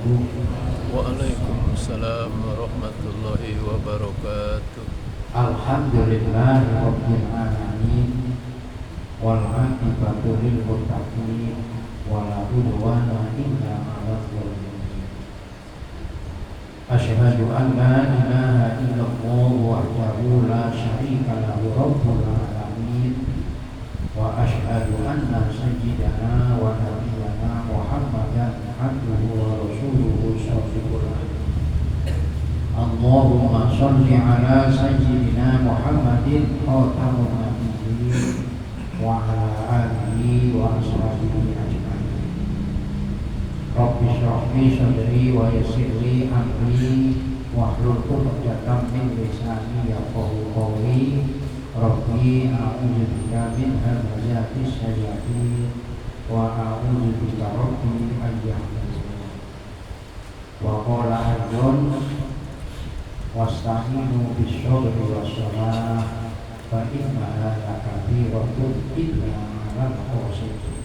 wabarakatuh. Waalaikumsalam warahmatullahi wabarakatuh. Alhamdulillahirabbil alamin wal 'aqibatu lil muttaqin wala udwana illa 'alal zalimin. Asyhadu an la ilaha illallah wahdahu la syarika lahu rabbul alamin wa asyhadu anna sayyidana wa nabiyyana Muhammadan abduhu wa rasuluhu shadiqul amin. Allahumma sholli ala sayyidina Muhammadin khatamun nabiyyin wa ala alihi wa ashabihi ajma'in. Rabbi shrah li sadri wa yassir li amri wahlul 'uqdatam min lisani yafqahu qawli. Rabbi a'udzu bika min hamazati syayatin wa a'udzu bika rabbi an yahdurun. Wa qala ayun wasta'inu bis-sabri was-salah fa innaha lakabiratun illa 'alal khashiyin.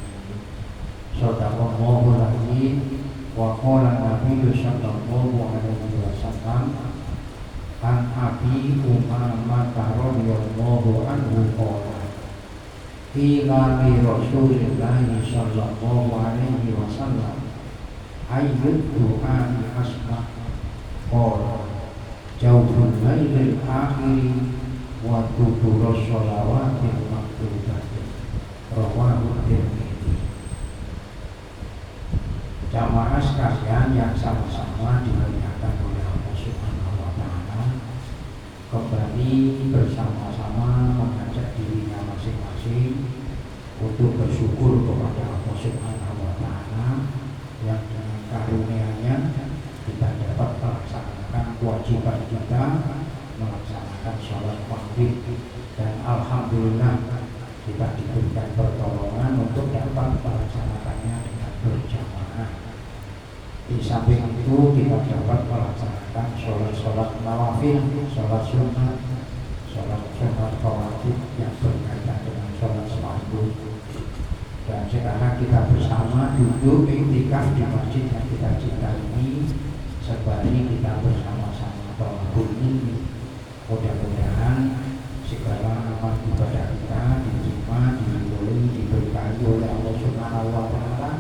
Shadaqallahu al-'azim. Wa qala Nabiyyu sallallahu alaihi wasallam an Abi Umamah radhiyallahu anhu qala qila li Rasulillahi sallallahu alaihi wasallam ayyud du'a'i asma' qala jawful lailil akhir wa tuturus sholawatil maktubati rawahu Tirmidzi. Jamaah sekalian yang sama-sama dimuliakan oleh Allah Subhanahu wa taala, kembali bersama-sama mengajak dirinya masing-masing untuk bersyukur kepada Allah Subhanahu wa taala yang dengan karunia-Nya kita dapat melaksanakan kewajiban kita melaksanakan sholat maghrib, dan alhamdulillah kita diberikan pertolongan untuk dapat melaksanakannya dengan berjamaah. Di samping itu kita dapat melaksanakan sholat nawafil, sholat sunnah rawatib yang berkaitan dengan sholat subuh. Dan sekarang kita bersama duduk iktikaf di masjid yang kita cintai ini, sembari kita bersama-sama tawabun ini. Mudah-mudahan segala amal ibadah kita diterima, diridhoi, diberkahi oleh Allah Subhanahu wa taala,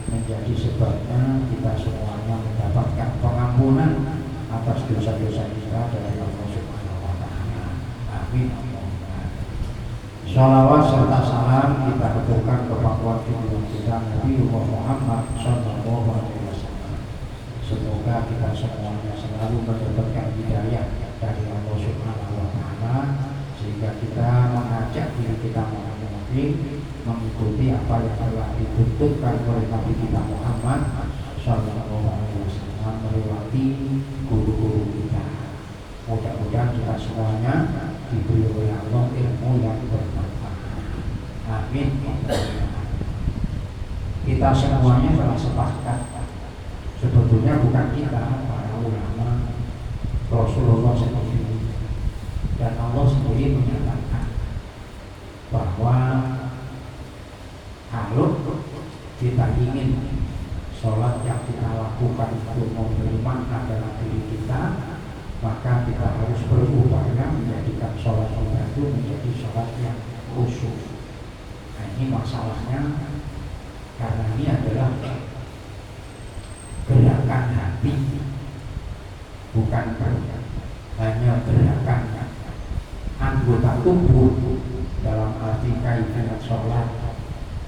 menjadi sebabnya kita semuanya mendapatkan pengampunan atas dosa-dosa kita dari Allah Subhanahu wa taala. Amin. Shalawat serta salam kita aturkan kepada junjungan kita Nabi Muhammad sallallahu alaihi wasallam. Semoga kita semuanya selalu mendapatkan hidayah dari Allah Subhanahu wa taala, sehingga kita mengajak diri kita masing-masing mengikuti apa yang telah dituntutkan oleh Nabi kita Muhammad sallallahu alaihi wasallam melewati guru-guru kita. Mudah-mudahan kita semuanya diberi oleh Allah ilmu yang bermanfaat. Amin. Kita semuanya telah sepakat, sebetulnya bukan kita, para ulama, Rasulullah sendiri dan Allah sendiri menyatakan bahwa kalau kita ingin sholat yang kita lakukan itu memberi makna dalam diri kita, maka kita harus berupaya menjadikan sholat kita itu menjadi sholat yang khusyuk. Nah, ini masalahnya, karena ini adalah gerakan hati, bukan hanya gerakan anggota tubuh dalam arti kaitan sholat,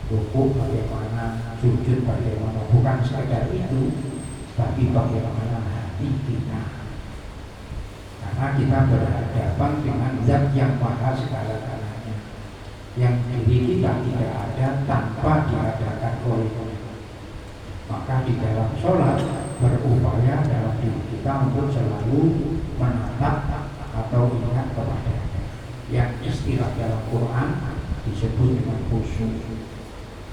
rukuk bagaimana, sujud bagaimana, bukan sekedar itu, tapi bagaimana hati kita. Karena kita berhadapan dengan zat yang maha segala-galanya, yang diri kita tidak ada tanpa diadakan oleh. Maka di dalam sholat berupaya dalam diri kita untuk selalu menatap atau ingat kepada yang istilah dalam Quran disebut dengan khusyuk.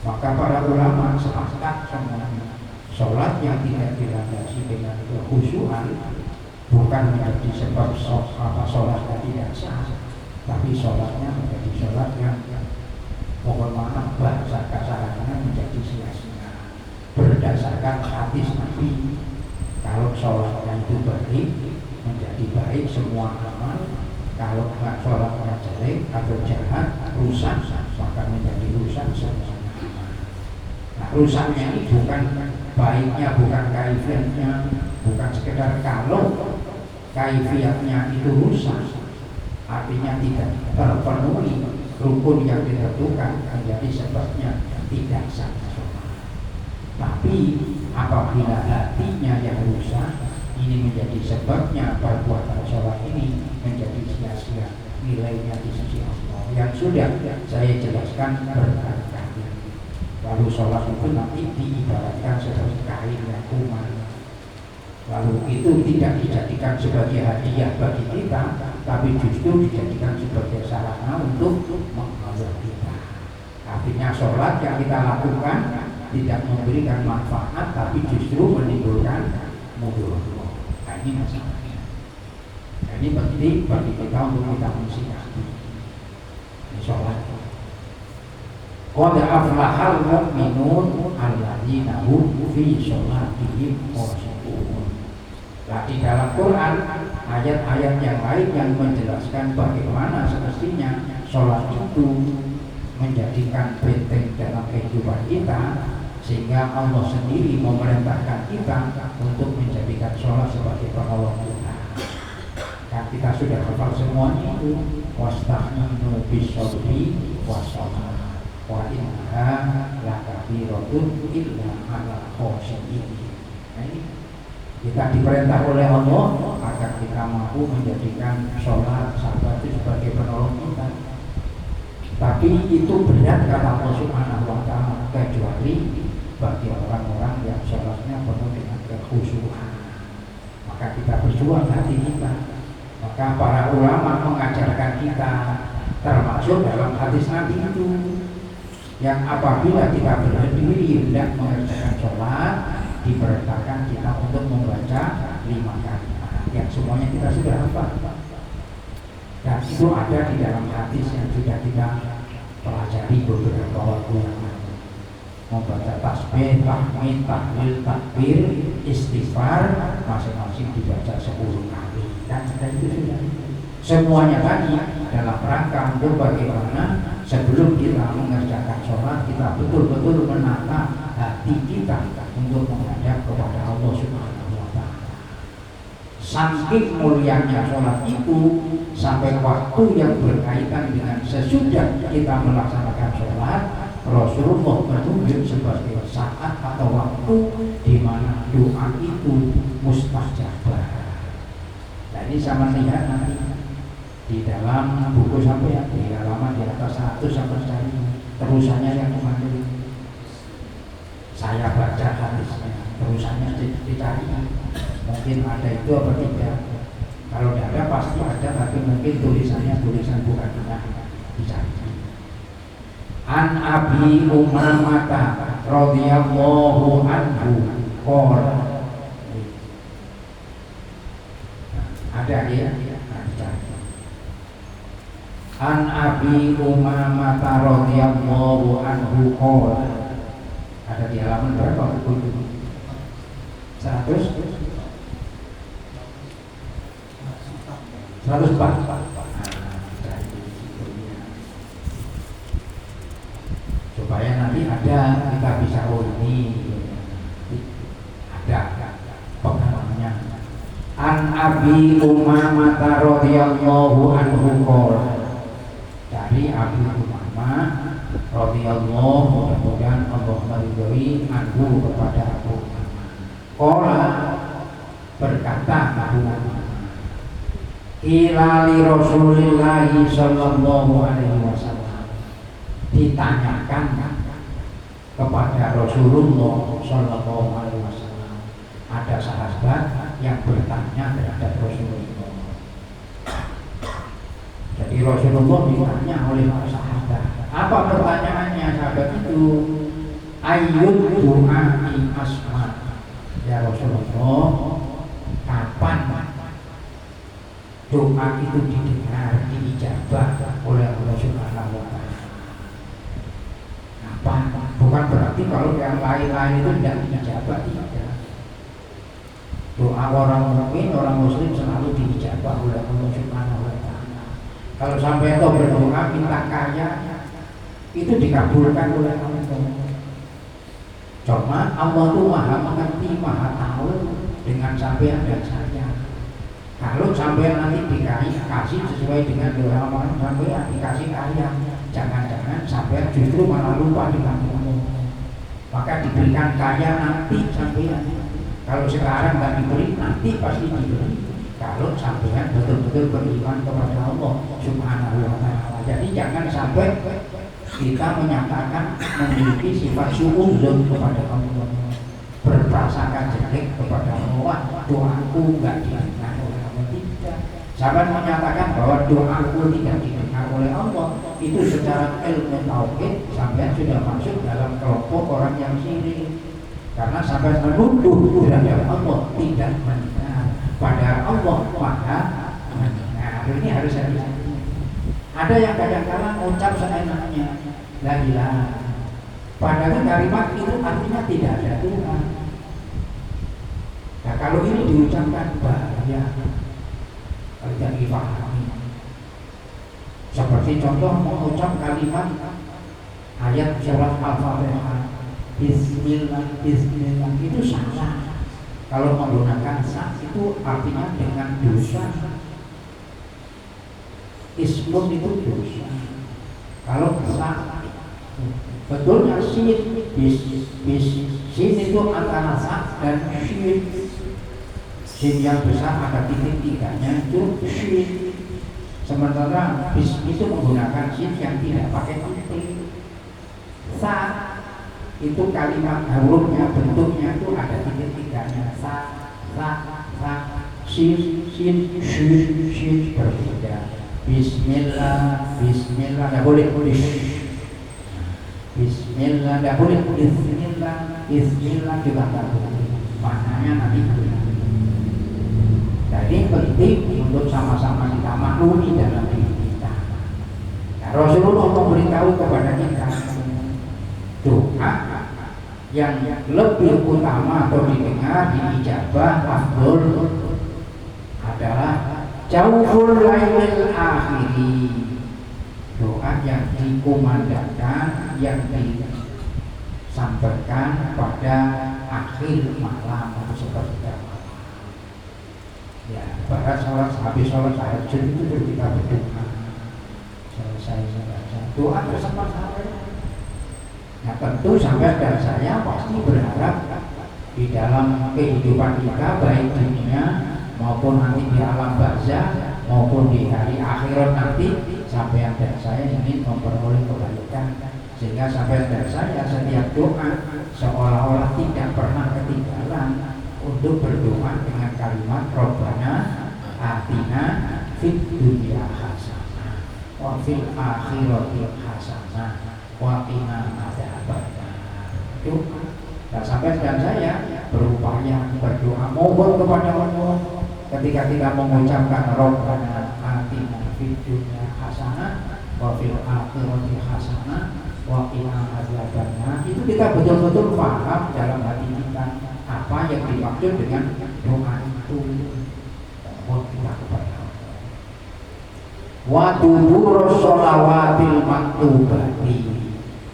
Maka para ulama sepakat semuanya, sholat yang tidak dilandasi dengan kekhusyukan bukan menjadi sebab sholatnya tidak sah, tapi sholatnya menjadi sholat yang mohon maaf bahasa kasarnya menjadi sia-sia. Berdasarkan hadis Nabi sholatnya itu baik, menjadi baik semua amal. Kalau sholatnya jelek atau jahat, rusak, maka menjadi rusak semua amal. Nah, rusaknya ini bukan baiknya, bukan kaifiatnya, bukan sekedar kalau kaifiatnya itu rusak, artinya tidak terpenuhi rukun yang ditentukan, menjadi sebabnya tidak sah sholat. Tapi apabila hatinya yang rusak, ini menjadi sebabnya perbuatan sholat ini menjadi sia-sia nilainya di sisi Allah. Yang sudah saya jelaskan berkali-kali. Lalu sholat itu nanti diibaratkan seperti kain yang kuman. Lalu itu tidak dijadikan sebagai hadiah bagi kita, tapi justru dijadikan sebagai sarana untuk mengalir kita. Artinya sholat yang kita lakukan tidak memberikan manfaat, tapi justru menimbulkan mudarat. Nah, ini masalahnya. Nah, ini penting bagi kita untuk kita mensikapi ini sholat. Qad aflahal mu'minun alladzina hum fi sholatihim khashi'un. Nah, di dalam Quran ayat-ayat yang lain yang menjelaskan bagaimana semestinya sholat itu menjadikan benteng dalam kehidupan kita, sehingga Allah sendiri memerintahkan kita untuk menjadikan sholat sebagai penolong kita. Dan kita sudah hafal semuanya itu, wasta'inu bis-sabri was-shalah wa innaha lakabiratun illa 'alal khashi'in. Nah, ini kita diperintah oleh Allah agar kita mampu menjadikan sholat sahabat itu sebagai penolong kita. Tapi itu berat kata Allah Subhanahu wa ta'ala, kecuali bagi orang-orang yang sholatnya penuh dengan kekhusyuan. Maka kita berjuang hati kita. Maka para ulama mengajarkan kita, termasuk dalam hadis Nabi itu, yang apabila kita berdiri hendak mengerjakan sholat, diperintahkan kita untuk membaca 5 kalimat yang semuanya kita sudah hafal. Dan itu ada di dalam hadis yang sudah kita pelajari beberapa waktu yang lalu. Membaca tasbih, tahmid, tahlil, takbir, istighfar, masing-masing dibaca 10 kali. Dan itu sudah. Semuanya tadi dalam rangka untuk bagaimana sebelum kita mengerjakan sholat, kita betul-betul menata hati kita untuk menghadap kepada Allah Subhanahu wa ta'ala. Saking mulianya sholat itu, sampai waktu yang berkaitan dengan sesudah kita melaksanakan sholat, Rasulullah menunjuk sebagai saat atau waktu di mana doa itu mustajabah. Nah, ini sama lihat nanti di dalam buku sampai ya, di halaman di atas 100 sampai cari terusannya yang kemarin saya baca hadisnya, terusannya dicari, mungkin ada itu apa tidak. Kalau tidak ada pasti ada, tapi mungkin tulisannya tulisan bukan dicari. An Abi Umamah radhiyallahu anhu qala, ada ya, An Abi Umamah radhiyallahu anhu qala, ada di halaman berapa buku itu? 104. Supaya nanti ada kita bisa ini ada pengalamnya. An Abi Umamah radhiyallahu anhu qala, dari Abi Umamah radhiyallahu, mudah-mudahan Allah meridhoi anhu kepada Abu Umamah. Qala, berkata Abu Umamah, ila li Rasulillah sallallahu alaihi wasallam, ditanyakan kepada Rasulullah sallallahu alaihi wasallam. Ada sahabat yang bertanya terhadap Rasulullah. Jadi Rasulullah ditanya oleh para sahabat. Apa pertanyaannya sahabat itu? Ayyud du'ai asma, ya Rasulullah, kapan doa itu didengar, diijabah oleh Allah Subhanahu wa ta'ala? Apa? Bukan berarti kalau yang lain-lain itu tidak diijabah, tidak. Doa orang mukmin, orang muslim selalu diijabah oleh Allah Subhanahu wa taala. Kalau sampai itu berdoa minta kaya, itu dikabulkan oleh Allah. Cuma Allah itu maha mengerti, maha tahu dengan sampean dan saya. Kalau sampean nanti dikasih sesuai dengan doa orang sampean dikasih kaya, jangan-jangan sampean justru malah lupa dengan Allah. Maka diberikan kaya nanti sampean. Kalau sekarang nggak diberi, nanti pasti diberi. Kalau sampean betul-betul beriman kepada Allah Subhanahu wa taala. Jadi jangan sampai kita menyatakan memiliki sifat suudzon kepada Allah, berprasangka jelek kepada Allah, doaku nggak didengar oleh Allah. Tidak. Sampai menyatakan bahwa doaku tidak didengar oleh Allah, itu secara ilmu tauhid sampean sudah masuk dalam kelompok orang yang syirik. Karena sampai menuduh terhadap Allah tidak mendengar, padahal Allah maha mendengar. Ini harus hati-hati. Ada yang kadang-kadang ucap seenaknya la ilaha, padahal kalimat itu artinya tidak ada Tuhan. Nah, kalau ini diucapkan bahaya kalau tidak dipahami. Seperti contoh mengucap kalimat ayat surat Al-Fatihah, Bismillah, Bismillah, itu salah. Kalau menggunakan sa itu artinya dengan dosa. Ismun itu dosa. Kalau sa betulnya sin, sin itu antara sa dan shin. Sin yang besar ada titik tiganya itu shin. Sementara bis itu menggunakan sin yang tidak pakai titik. Sa itu kalimat hurufnya, bentuknya itu ada titik-tiganya. Sa, sin, shin berbeda. Bismillah, Bismillah, tidak boleh. Bismillah, tidak boleh. Bismillah juga tidak boleh. Maknanya nanti. Jadi penting untuk sama-sama kita maklumi dalam diri kita. Nah, Rasulullah memberitahu kepada kita doa yang lebih utama atau didengar diijabah afdol adalah Jawful Lailil Akhiri, doa yang dikumandangkan, yang disampaikan pada akhir malam seperti ya, pada habis sholat tahajud itu kita berdoa. Selesai doa bersama sampai. Nah, tentu sampai dan saya pasti berharap di dalam kehidupan kita, baik dunia maupun nanti di alam barzah maupun di hari akhirat nanti, sampai dan saya ingin memperoleh kebaikan, sehingga sampai dan saya setiap doa seolah-olah tidak pernah ketinggalan untuk berdoa dengan kalimat Rabbana atina fid dunya hasanah wa fil akhirati hasanah wa qina adzabannar. Doa. Nah, sampai dan saya berupaya berdoa mohon kepada Allah ketika kita mengucapkan Rabbana atina fid dunya hasanah wa fil akhirati hasanah wa qina adzabannar. Itu kita betul-betul paham dalam hati kita apa yang dimaksud dengan doa itu. Mohon kita kepada Allah. Wa dubur sholawatil maktubati,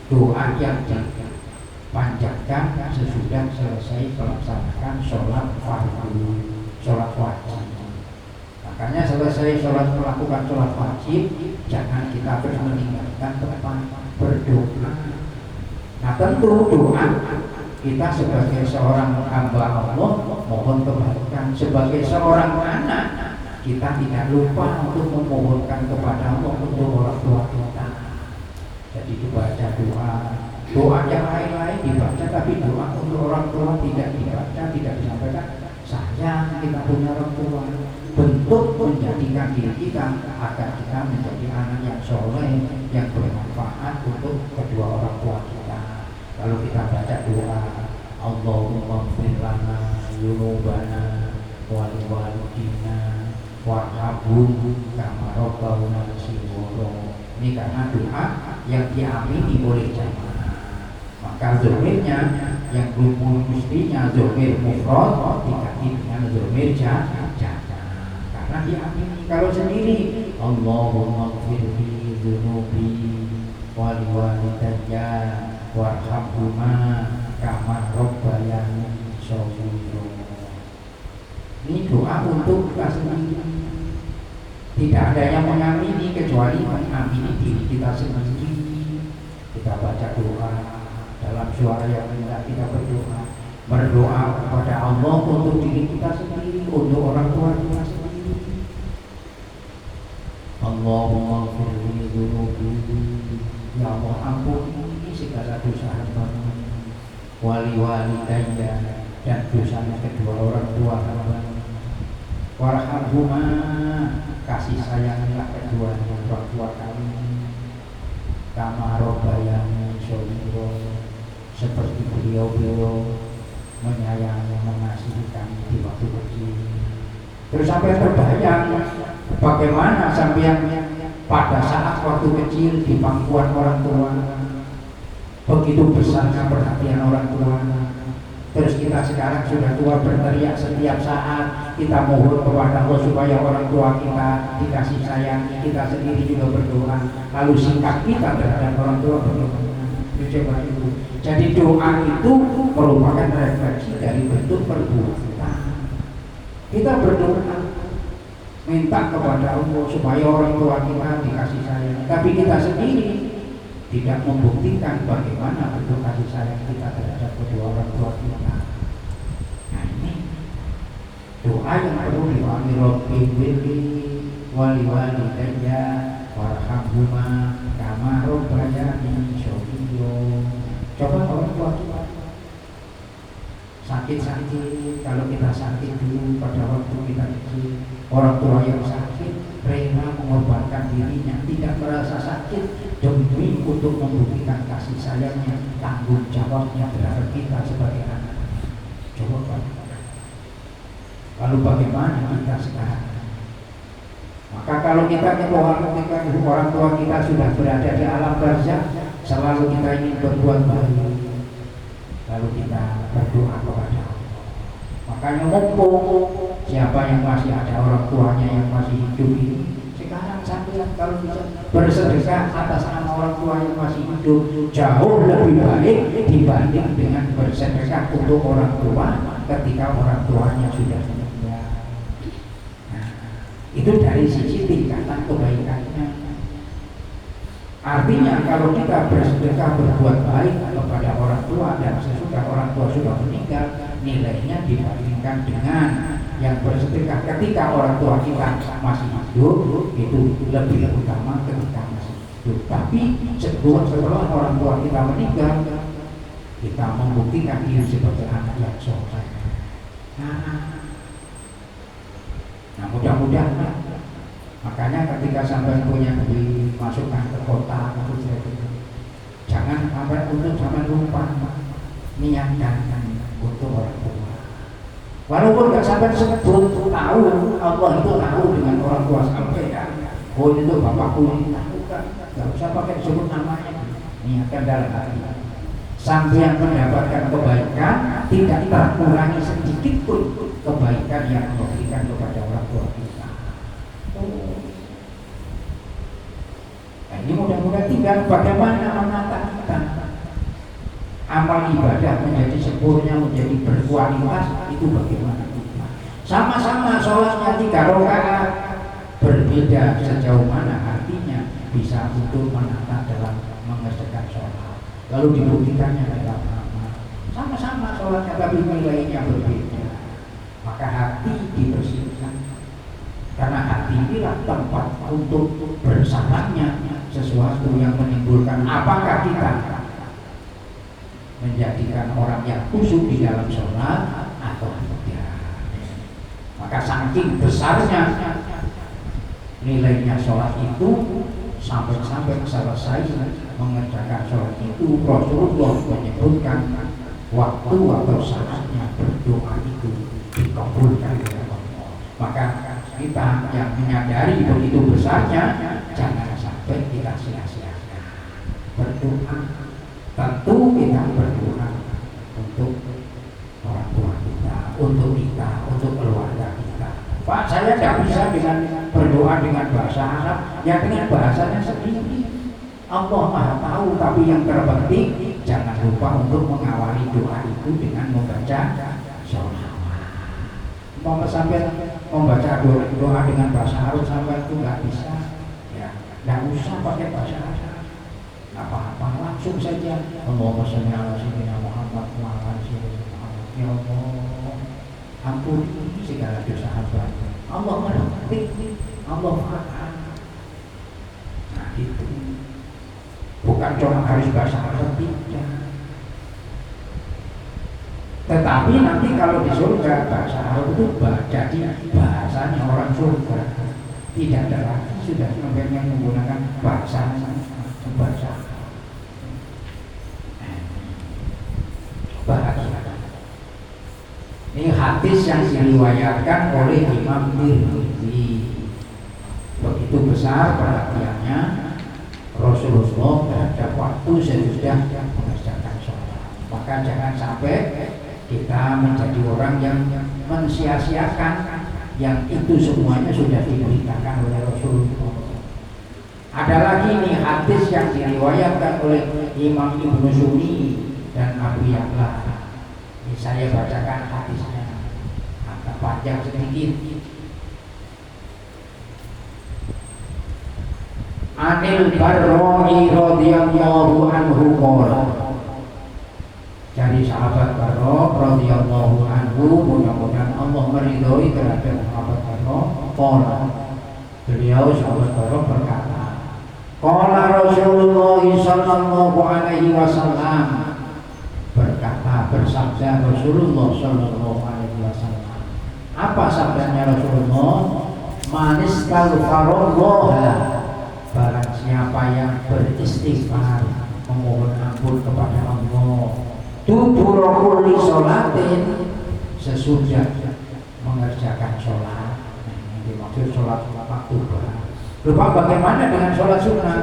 doa yang dipanjatkan sesudah selesai melaksanakan sholat fardu, sholat wajib. Makanya selesai melakukan sholat wajib, jangan kita terus meninggalkan tempat berdoa. Nah, tentu doa kita sebagai seorang hamba Allah mohon kebaikan, sebagai seorang anak kita tidak lupa untuk memohonkan kepada Allah untuk orang tua kita. Jadi dibaca doa yang lain-lain dibaca, tapi doa untuk orang tua tidak dibaca, tidak disampaikan. Sayang kita punya orang tua, bentuk menjadikan diri kita agar kita menjadi anak yang soleh, yang bermanfaat untuk kedua orang tua kita. Lalu kita baca doa Allahumma ighfir lana dzunubana wa liwalidina warhamhum kama rabbawna shighara. Ini karena doa yang diamini oleh jamaah. Maka dzikirnya yang rukun mestinya dzikir mufrad diganti dengan dzikir domir jaga, karena diamini. Kalau sendiri Allahumma gfirli dzunubi wali walidayya warhamhuma kama rabbayani shaghira. Ini doa untuk kita sendiri. Tidak ada yang mengamini kecuali mengamini diri kita sendiri. Kita baca doa dalam suara yang rendah, kita berdoa kepada Allah untuk diri kita sendiri, untuk orang tua kita sendiri. Allahumma gfirli dzunubi, ya Allah ampuni segala dosa hamba-Mu, wali walidayya, dan dosanya kedua orang tua hamba-Mu, warhamhuma, kasih sayangilah kedua orang tua kami, kama rabbayani shaghira, seperti beliau menyayangi, mengasihi kami di waktu kecil. Terus sampai terbayang bagaimana sampai pada saat waktu kecil di pangkuan orang tua, begitu besarnya perhatian orang tua. Terus kita sekarang sudah tua berteriak setiap saat, kita mohon kepada Allah supaya orang tua kita dikasih sayang, kita sendiri juga berdoa. Lalu sikap kita terhadap orang tua bagaimana? Itu. Jadi doa itu merupakan refleksi dari bentuk perbuatan. Kita berdoa minta kepada Allah supaya orang tua kita dikasih sayang, tapi kita sendiri tidak membuktikan bagaimana bentuk kasih sayang kita terhadap kedua orang tua kita. Nah ini doa yang perlu diwami Rabbi wili wali walidayya warhamhuma kama rabbayani shaghira. Coba orang tua kita sakit-sakit, kalau kita sakit dulu pada waktu kita kecil, orang tua yang sakit rela mengorbankan dirinya, tidak merasa sakit demi untuk membuktikan kasih sayangnya, tanggung jawabnya terhadap kita sebagai anak. Coba Pak. Lalu bagaimana kita sekarang? Maka kalau kita ketika orang tua kita sudah berada di alam barzakh, selalu kita ingin berbuat baik, lalu kita berdoa kepada Allah. Makanya mumpung siapa yang masih ada orang tuanya yang masih hidup ini, sekarang sampai kalau bisa bersedekah atas nama orang tua yang masih hidup, jauh lebih baik dibanding dengan bersedekah untuk orang tua ketika orang tuanya sudah meninggal. Nah, itu dari sisi tingkatan kebaikannya. Artinya kalau kita bersedekah berbuat baik kepada orang tua dan sesudah orang tua sudah meninggal, nilainya dibandingkan dengan yang bersedekah ketika orang tua kita masih hidup itu lebih utama ketika masih hidup. Tapi setelah orang tua kita meninggal, kita membuktikan diri sebagai anak yang soleh. Nah mudah-mudahan. Makanya ketika sampai punya dimasukkan ke kota, jangan sampai sampai lupa niatkan untuk orang tua. Walaupun nggak sampai sebut tahu, Allah itu tahu dengan orang tua sampai ya. Oh itu bapakku ini tahu kan, nggak usah pakai sebut namanya. Niatkan dalam hati. Sampai mendapatkan kebaikan, tidak terkurangi sedikit pun kebaikan yang diberikan kepada orang tua kita. Nah, ini mudah-mudahan tinggal bagaimana menata kita. Amal ibadah menjadi sempurna, menjadi berkualitas, itu bagaimana kita. Sama-sama sholatnya 3 rakaat, berbeda sejauh mana artinya bisa untuk menata dalam mengerjakan sholat. Lalu dibuktikannya dalam amal. Sama-sama sholatnya tapi nilainya berbeda. Maka hati dibersihkan. Karena hati inilah tempat untuk bersarangnya sesuatu yang menimbulkan apakah kita menjadikan orang yang khusyuk di dalam sholat atau tidak. Maka saking besarnya nilainya sholat itu, sampai selesai mengerjakan sholat itu Rasulullah menyebutkan waktu atau saatnya berdoa itu dikabulkan oleh Allah. Maka kita yang menyadari begitu besarnya, jangan sampai kita sia-siakan berdoa. Tentu kita berdoa untuk orang tua kita, untuk kita untuk keluarga kita. Pak, saya tidak bisa dengan berdoa dengan bahasa Arab, ya dengan bahasanya sendiri. Allah Maha tahu, tapi yang terpenting jangan lupa untuk mengawali doa itu dengan membaca sholawat. Mau sampai membaca doa dengan bahasa Arab sampai itu nggak bisa, ya nggak usah pakai bahasa Arab, apa-apa langsung saja. Allahumma sholli ala sayyidina Muhammad wa ala ali sayyidina Muhammad. Ya Allah, ampuni segala dosa hamba. Allah mengerti, Allah paham. Nah itu bukan cuma harus bahasa Arab, tidak. Tetapi nanti kalau di surga bahasa Arab itu jadi bahasanya orang surga. Tidak ada lagi sudah sampai yang menggunakan bahasa bahasa bahagia. Ini hadis yang diriwayatkan oleh Imam Tirmidzi. Begitu besar perhatiannya Rasulullah terhadap waktu sesudah mengerjakan sholat. Maka jangan sampai kita menjadi orang yang mensia-siakan yang itu semuanya sudah diberitakan oleh Rasulullah. Ada lagi nih hadis yang diriwayatkan oleh Imam Ibnu Sunni dan Abu Ya'la. Ini saya bacakan hadisnya, agak panjang sedikit. Anil Barra'i radhiyallahu anhu qala, dari sahabat Barra radhiyallahu anhu, mudah-mudahan Allah meridhoi terhadap sahabat Barra, qala, beliau sahabat Barra berkata, qala Rasulullah sallallahu alaihi wasallam, berkata bersabda Rasulullah sallallahu alaihi wasallam. Apa sabdanya Rasulullah? Manis kalfarullah, barang siapa yang beristighfar memohon ampun kepada Allah dubur kulli sholatin, sesudah mengerjakan sholat. Yang dimaksud sholat maktuba. Lupa bagaimana dengan sholat sunnah?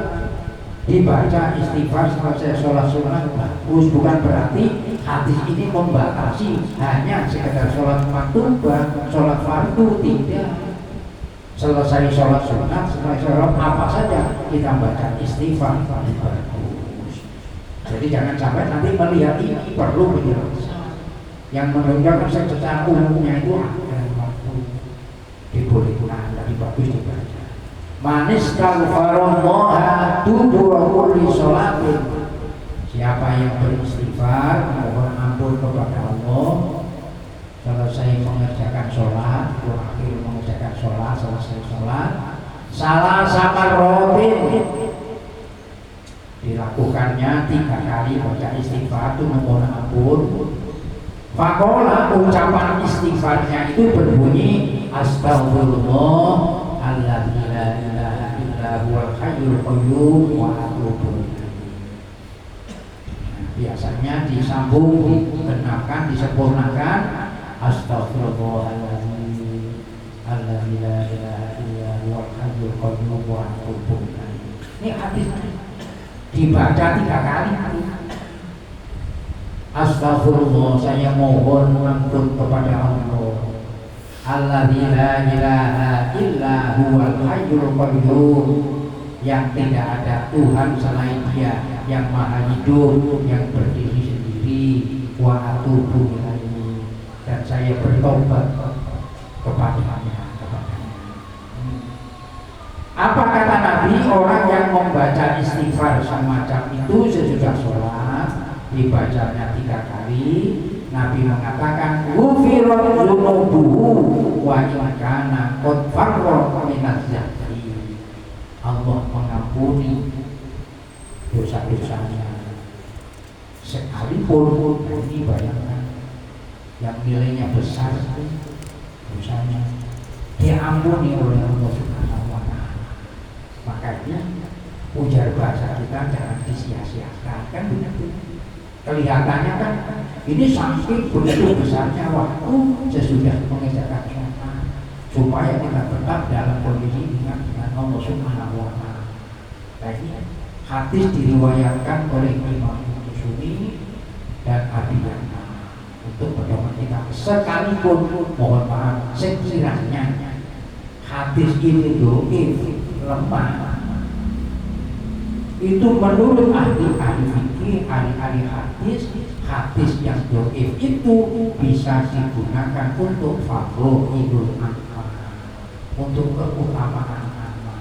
Dibaca istighfar selesai sholat sunnah bagus, bukan berarti hadis ini membatasi hanya sekedar sholat maktubah, sholat fardu, tidak. Selesai sholat sunnah, selesai sholat apa saja kita baca istighfar bagus. Jadi jangan sampai nanti melihat ini perlu penjelasan. Yang menunjukkan secara umumnya itu ada waktu dibolehkan, jadi bagus dibaca. Manis kalfarullah dubur kulli sholatin, siapa yang beristighfar mohon ampun kepada Allah selesai mengerjakan sholat, akhir mengerjakan sholat, selesai sholat, salah sama rotin, dilakukannya 3 kali baca istighfar itu mohon ampun. Fakola, ucapan istighfarnya itu berbunyi astagfirullah alladzi la ilaha illa huwal hayyul qayyum wa atubu ilaihi. Biasanya disambung, digenapkan, disempurnakan astagfirullahaladzim alladzi la ilaha illa huwal hayyul qayyum wa atubu ilaihi. Ini hadis dibaca 3 kali. Astagfirullah, saya mohon ampun kepada Allah alladzi la ilaha illa huwal hayyul qayyum, yang tidak ada Tuhan selain Dia, yang maha hidup, yang berdiri sendiri, wa atubu ilaihi, dan saya bertobat kepadanya. Apa kata Nabi? Orang yang membaca istighfar semacam itu sesudah sholat, dibacanya 3 kali, Nabi mengatakan ghufira dzunubuhu wa in kana qad farra minaz zati, Allah mengampuni dosa-dosanya sekalipun. Ini bayangkan yang nilainya besar itu dosanya diampuni oleh Allah Subhanahu wa ta'ala. Makanya ujar bahasa kita jangan disia-siakan, kan begitu. Kelihatannya kan ini saking begitu besarnya waktu sesudah mengerjakan sholat, supaya kita tetap dalam kondisi ingat dengan Allah Subhanahu wa ta'ala. Nah, ini hadis diriwayatkan oleh Imam Ibnu Sunni dan Abi Ya'la. untuk pedoman kita. Sekalipun mohon maaf, sekiranya hadis ini doif, lemah, itu menurut ahli fikih, ahli hadis yang doif itu bisa digunakan untuk fadhilul amal, untuk keutamaan amal.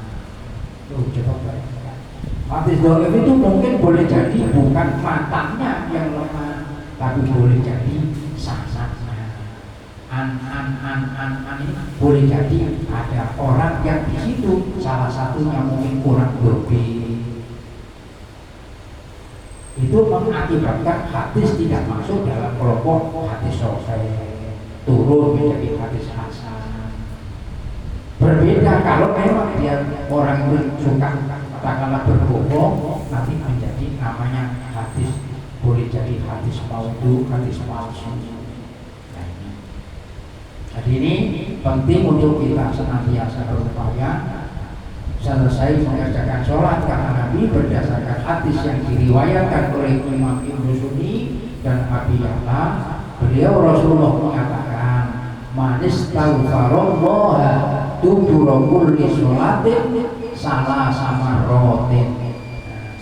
Coba bayangkan, hadis doif itu mungkin boleh jadi bukan matanya yang lemah, tapi boleh jadi sanadnya. Ini boleh jadi ada orang yang di situ salah satunya mungkin kurang dobi. Itu mengakibatkan hadis tidak masuk dalam kelompok hadis sahih, turun menjadi hadis hasan. Berbeda kalau memang dia orang itu suka katakanlah berbohong, nanti menjadi namanya hadis, boleh jadi hadis maudhu, hadis palsu. Jadi ini penting untuk kita senantiasa berupaya selesai mengerjakan sholat karena Nabi berdasarkan hadis yang diriwayatkan oleh Imam Ibnu Sunni dan Abi Ya'la, beliau Rasulullah mengatakan manis taghfarallaha dubura kulli sholatin salah sama rotin.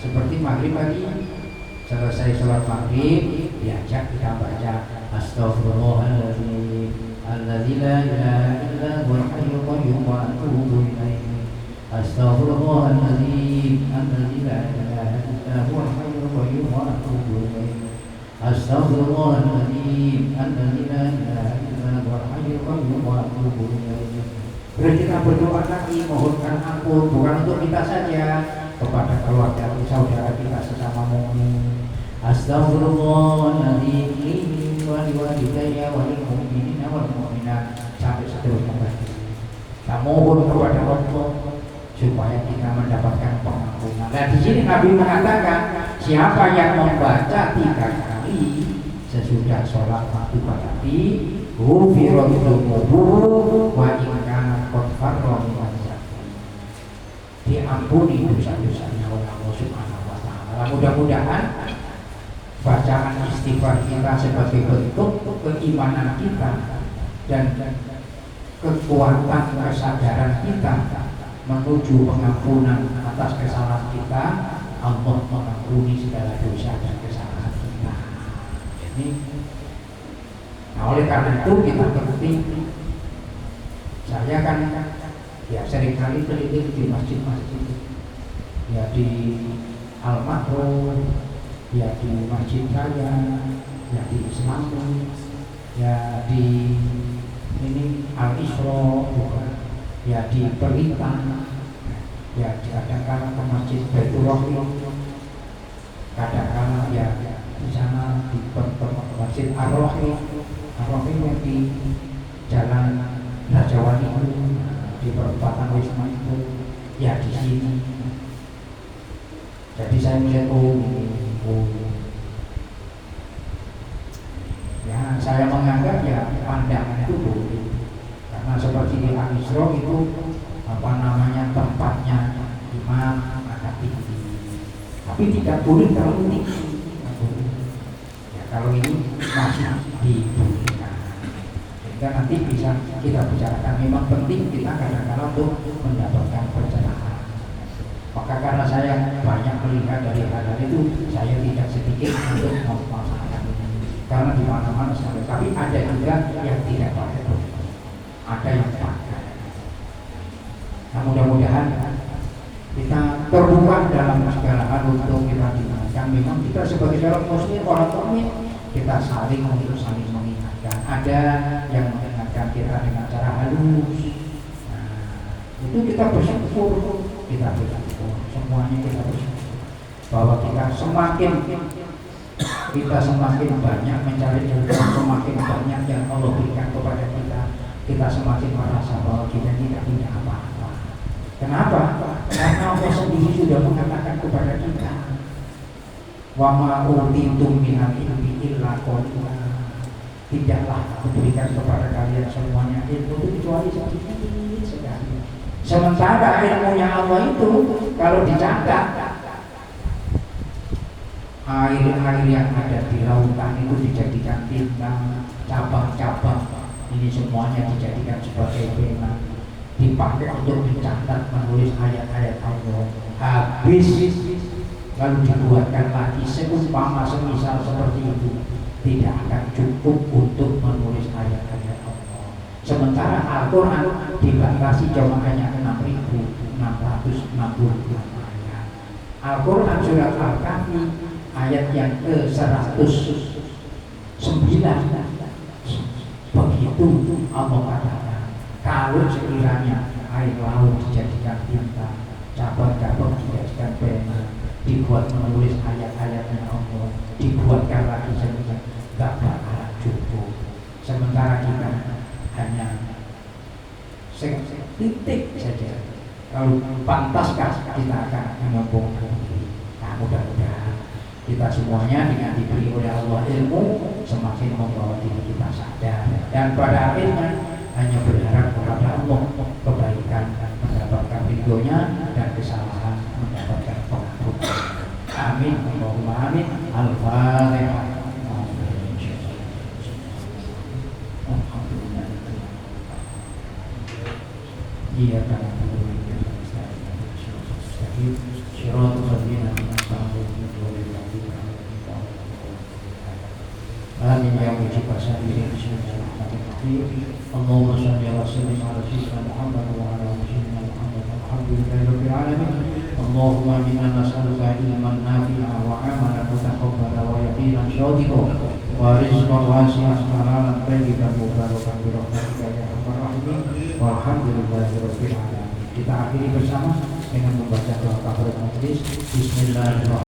Seperti maghrib pagi selesai sholat maghrib diajak kita baca astaghfirullahaladzim alladzi la ilaha illa huwal hayyul qayyum wa atubu ilaihi. Astaghfirullahaladzim alladzi la ilaha illa huwal hayyul qayyum wa atubu ilaihi. Astaghfirullahaladzim alladzi la ilaha illa huwal hayyul qayyum wa atubu ilaihi. Terus kita berdoa lagi mohonkan ampun bukan untuk kita saja, kepada keluarga saudara kita sesama mukmin. Astaghfirullahaladzim li wa liwalidayya wa lil mu'minina wal mu'minat sampai seterusnya. Kita mohon kepada Allah supaya kita mendapatkan pengampunan. Dan di sini Nabi mengatakan siapa yang membaca 3 kali sesudah sholat waktu tadi, ghufira dzunubuhu wa in kana qad farra min diampuni dosa-dosanya oleh Allah Subhanahu wa taala. Mudah-mudahan bacaan istighfar kita sebagai bentuk keimanan kita dan kekuatan kesadaran kita menuju pengampunan atas kesalahan kita. Allah mengampuni segala dosa dan kesalahan kita. Jadi, oleh karena itu kita penting. Saya kan ya seringkali keliling di masjid-masjid, ya di Al-Mahrum, ya di Masjid Raya, ya di Islamu, ya di ini Al-Isra, ya di Pelita, ya kadang-kadang ke Masjid Baitur Rahim, kadang-kadang ya di sana di Masjid Ar-Rahim, yang di Jalan Raja Wali di perempatan Wisma itu, ya di sini. Jadi saya melihat ya saya menganggap ya pandangan itu boleh, karena seperti di Al-Isra itu apa namanya tempatnya imam agak tinggi, tapi tidak boleh terlalu tinggi. Ya kalau ini masih dibolehkan, sehingga nanti bisa kita bicarakan. Memang penting kita kadang-kadang untuk mendapatkan pencerahan. Maka karena saya banyak melihat dari hal-hal itu, saya tidak sedikit untuk memasalahkan ini. Karena di mana-mana sampai, tapi ada juga yang tidak pakai, ada yang pakai. Nah, mudah-mudahan kita terbuka dalam segala hal untuk kita diingatkan. Memang kita sebagai orang muslim, orang mukmin, kita saling mengingatkan. Ada yang mengingatkan kita dengan cara halus. Nah, itu kita bersyukur, semuanya kita bersyukur bahwa kita semakin banyak mencari ilmu, semakin banyak yang Allah berikan kepada kita, kita semakin merasa bahwa kita tidak punya apa-apa. Kenapa? Karena Allah sendiri sudah mengatakan kepada kita, wa ma utitum minal ilmi illa qalila. Tidaklah aku berikan kepada kalian semuanya ilmu itu kecuali sedikit sekali. Sementara ilmunya Allah itu kalau dicatat, air yang ada di lautan itu dijadikan tinta, cabang-cabang ini semuanya dijadikan sebagai pena, dipakai untuk mencatat, menulis ayat-ayat Allah. Habis lalu dibuatkan lagi seumpama semisal seperti itu, tidak akan cukup untuk menulis ayat-ayat Allah. Sementara Al-Quran dibatasi cuma hanya 6.666 ayat. Al-Quran surat Al-Kahfi ayat yang ke-109, begitu Allah katakan, kalau sekiranya air laut dijadikan tinta, cabang-cabang dijadikan pena, dibuat menulis ayat-ayatnya Allah, dibuatkan lagi semisal, gak bakalan cukup. Sementara kita hanya titik saja. Kalau pantaskah kita akan menyombongkan diri? Nah, mudah-mudahan kita semuanya dengan diberi oleh Allah ilmu semakin membawa diri kita sadar, dan pada akhirnya hanya berharap kepada Allah kebaikan mendapatkan ridhonya dan kesalahan mendapatkan pengampunan. Amin Allahumma amin. Al-Fatihah. Iya kan. Amin ya mujib asalihi. Allahumma shalli ala sayyidina Muhammad wa ala ali sayyidina Muhammad. Alhamdulillahi rabbil alamin. Allahumma inna nas'aluka ilman nafi'an wa amalan mutaqabbala wa yaqinan shadiqan wa rizqan wasi'an halalan tayyiban mubarakan bi rahmatika ya arhamar rahimin. Walhamdulillahi rabbil alamin. Kita akhiri bersama dengan membaca doa kafaratul majlis. Bismillahirrahmanirrahim.